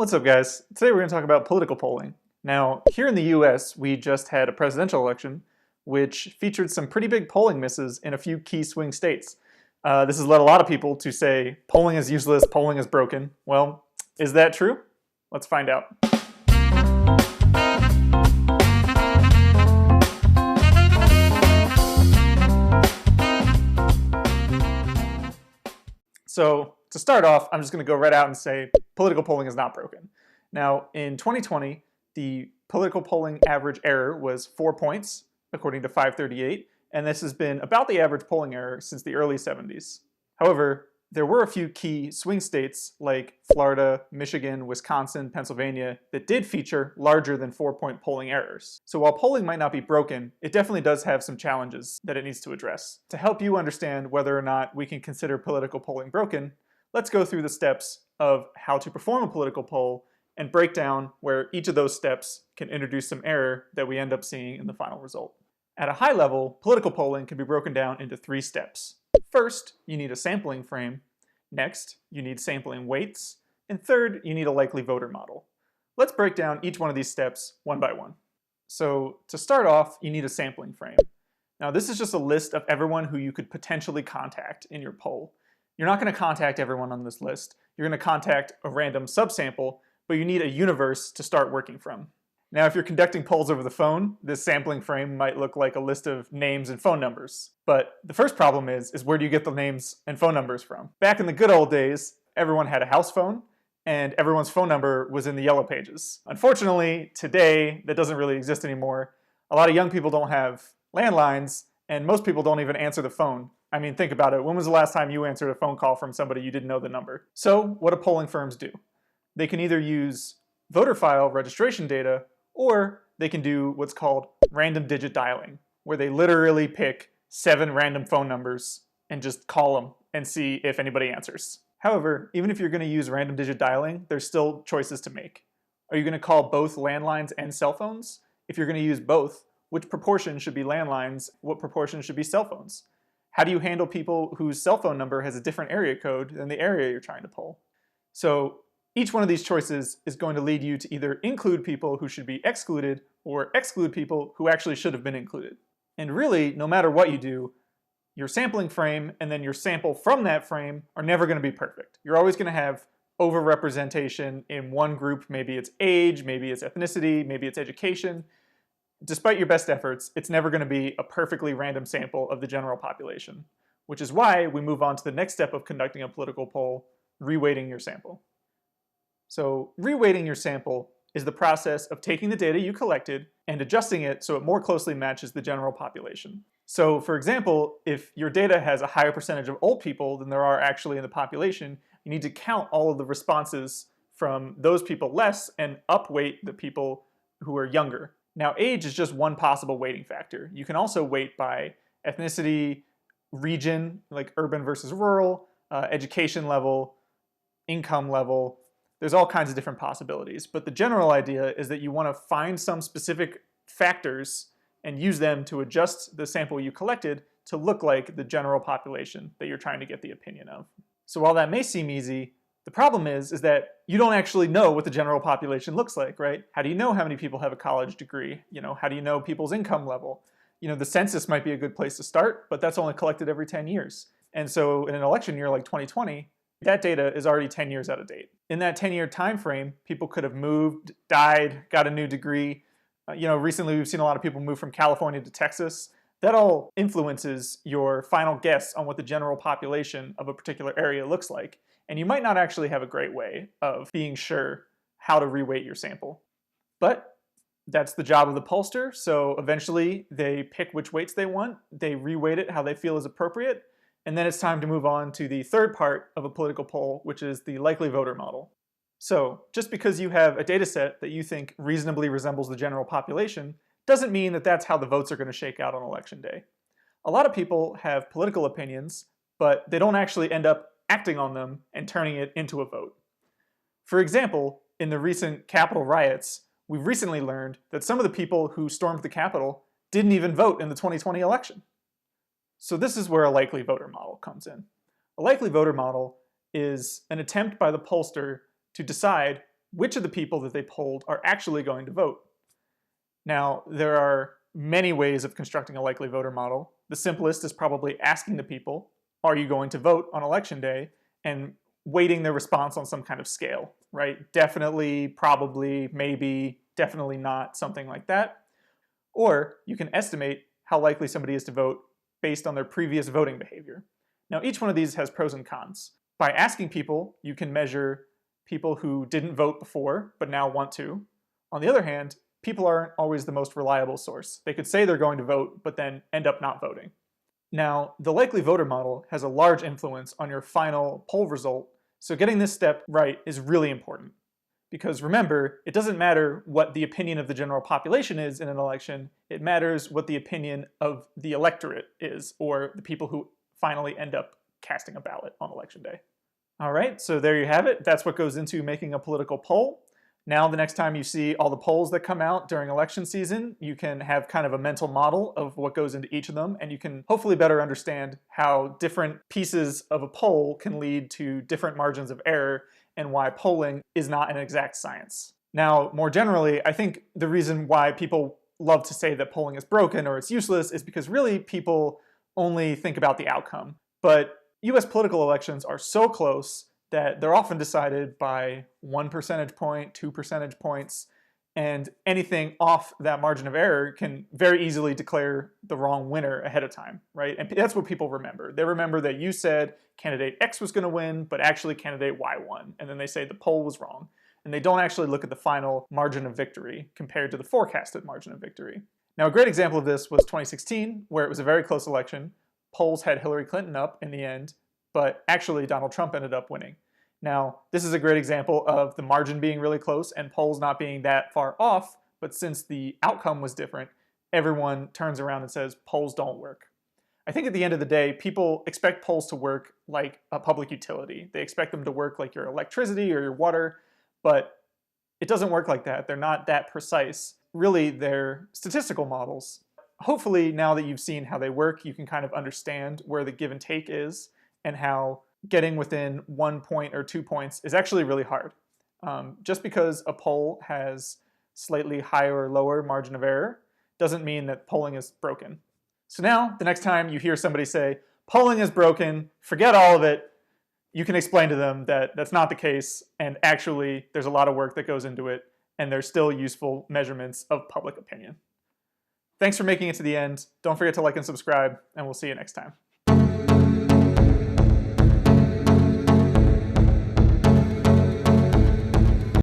What's up, guys? Today we're going to talk about political polling. Now, here in the US, we just had a presidential election, which featured some pretty big polling misses in a few key swing states. This has led a lot of people to say polling is useless, polling is broken. Well, is that true? Let's find out. So to start off, I'm just going to go right out and say political polling is not broken. Now, in 2020, the political polling average error was 4 points, according to 538, and this has been about the average polling error since the early 70s. However, there were a few key swing states like Florida, Michigan, Wisconsin, Pennsylvania that did feature larger than 4-point polling errors. So while polling might not be broken, it definitely does have some challenges that it needs to address. To help you understand whether or not we can consider political polling broken, let's go through the steps of how to perform a political poll and break down where each of those steps can introduce some error that we end up seeing in the final result. At a high level, political polling can be broken down into 3 steps. First, you need a sampling frame. Next, you need sampling weights. And third, you need a likely voter model. Let's break down each one of these steps one by one. So to start off, you need a sampling frame. Now this is just a list of everyone who you could potentially contact in your poll. You're not going to contact everyone on this list. You're going to contact a random subsample, but you need a universe to start working from. Now, if you're conducting polls over the phone, this sampling frame might look like a list of names and phone numbers. But the first problem is where do you get the names and phone numbers from? Back in the good old days, everyone had a house phone, and everyone's phone number was in the yellow pages. Unfortunately, today, that doesn't really exist anymore. A lot of young people don't have landlines, and most people don't even answer the phone. I mean, think about it. When was the last time you answered a phone call from somebody you didn't know the number? So what do polling firms do? They can either use voter file registration data, or they can do what's called random digit dialing, where they literally pick 7 random phone numbers and just call them and see if anybody answers. However, even if you're going to use random digit dialing, there's still choices to make. Are you going to call both landlines and cell phones? If you're going to use both, which proportion should be landlines? What proportion should be cell phones? How do you handle people whose cell phone number has a different area code than the area you're trying to poll? So each one of these choices is going to lead you to either include people who should be excluded or exclude people who actually should have been included. And really, no matter what you do, your sampling frame and then your sample from that frame are never going to be perfect. You're always going to have overrepresentation in one group. Maybe it's age, maybe it's ethnicity, maybe it's education. Despite your best efforts, it's never going to be a perfectly random sample of the general population, which is why we move on to the next step of conducting a political poll, reweighting your sample. So reweighting your sample is the process of taking the data you collected and adjusting it so it more closely matches the general population. So for example, if your data has a higher percentage of old people than there are actually in the population, you need to count all of the responses from those people less and upweight the people who are younger. Now age is just one possible weighting factor. You can also weight by ethnicity, region, like urban versus rural, education level, income level. There's all kinds of different possibilities, but the general idea is that you want to find some specific factors and use them to adjust the sample you collected to look like the general population that you're trying to get the opinion of. So while that may seem easy, the problem is that you don't actually know what the general population looks like, right? How do you know how many people have a college degree? How do you know people's income level? The census might be a good place to start, but that's only collected every 10 years. And so in an election year like 2020, that data is already 10 years out of date. In that 10-year time frame, people could have moved, died, got a new degree. Recently we've seen a lot of people move from California to Texas. That all influences your final guess on what the general population of a particular area looks like. And you might not actually have a great way of being sure how to reweight your sample. But that's the job of the pollster, so eventually they pick which weights they want, they reweight it how they feel is appropriate, and then it's time to move on to the third part of a political poll, which is the likely voter model. So just because you have a data set that you think reasonably resembles the general population doesn't mean that that's how the votes are going to shake out on election day. A lot of people have political opinions, but they don't actually end up acting on them and turning it into a vote. For example, in the recent Capitol riots, we've recently learned that some of the people who stormed the Capitol didn't even vote in the 2020 election. So this is where a likely voter model comes in. A likely voter model is an attempt by the pollster to decide which of the people that they polled are actually going to vote. Now, there are many ways of constructing a likely voter model. The simplest is probably asking the people, are you going to vote on election day? And weighting their response on some kind of scale, right? Definitely, probably, maybe, definitely not, something like that. Or you can estimate how likely somebody is to vote based on their previous voting behavior. Now, each one of these has pros and cons. By asking people, you can measure people who didn't vote before but now want to. On the other hand, people aren't always the most reliable source. They could say they're going to vote but then end up not voting. Now, the likely voter model has a large influence on your final poll result, so getting this step right is really important. Because remember, it doesn't matter what the opinion of the general population is in an election, it matters what the opinion of the electorate is, or the people who finally end up casting a ballot on election day. All right, so there you have it. That's what goes into making a political poll. Now, the next time you see all the polls that come out during election season, you can have kind of a mental model of what goes into each of them, and you can hopefully better understand how different pieces of a poll can lead to different margins of error and why polling is not an exact science. Now, more generally, I think the reason why people love to say that polling is broken or it's useless is because really people only think about the outcome. But US political elections are so close that they're often decided by 1 percentage point, 2 percentage points, and anything off that margin of error can very easily declare the wrong winner ahead of time, right? And that's what people remember. They remember that you said candidate X was going to win, but actually candidate Y won, and then they say the poll was wrong. And they don't actually look at the final margin of victory compared to the forecasted margin of victory. Now, a great example of this was 2016, where it was a very close election. Polls had Hilary Clinton up in the end, but actually Donald Trump ended up winning. Now, this is a great example of the margin being really close and polls not being that far off, but since the outcome was different, everyone turns around and says polls don't work. I think at the end of the day, people expect polls to work like a public utility. They expect them to work like your electricity or your water, but it doesn't work like that. They're not that precise. Really, they're statistical models. Hopefully, now that you've seen how they work, you can kind of understand where the give and take is and how getting within 1 point or 2 points is actually really hard. Just because a poll has slightly higher or lower margin of error doesn't mean that polling is broken. So now, the next time you hear somebody say, polling is broken, forget all of it, you can explain to them that that's not the case, and actually there's a lot of work that goes into it, and there's still useful measurements of public opinion. Thanks for making it to the end. Don't forget to like and subscribe, and we'll see you next time.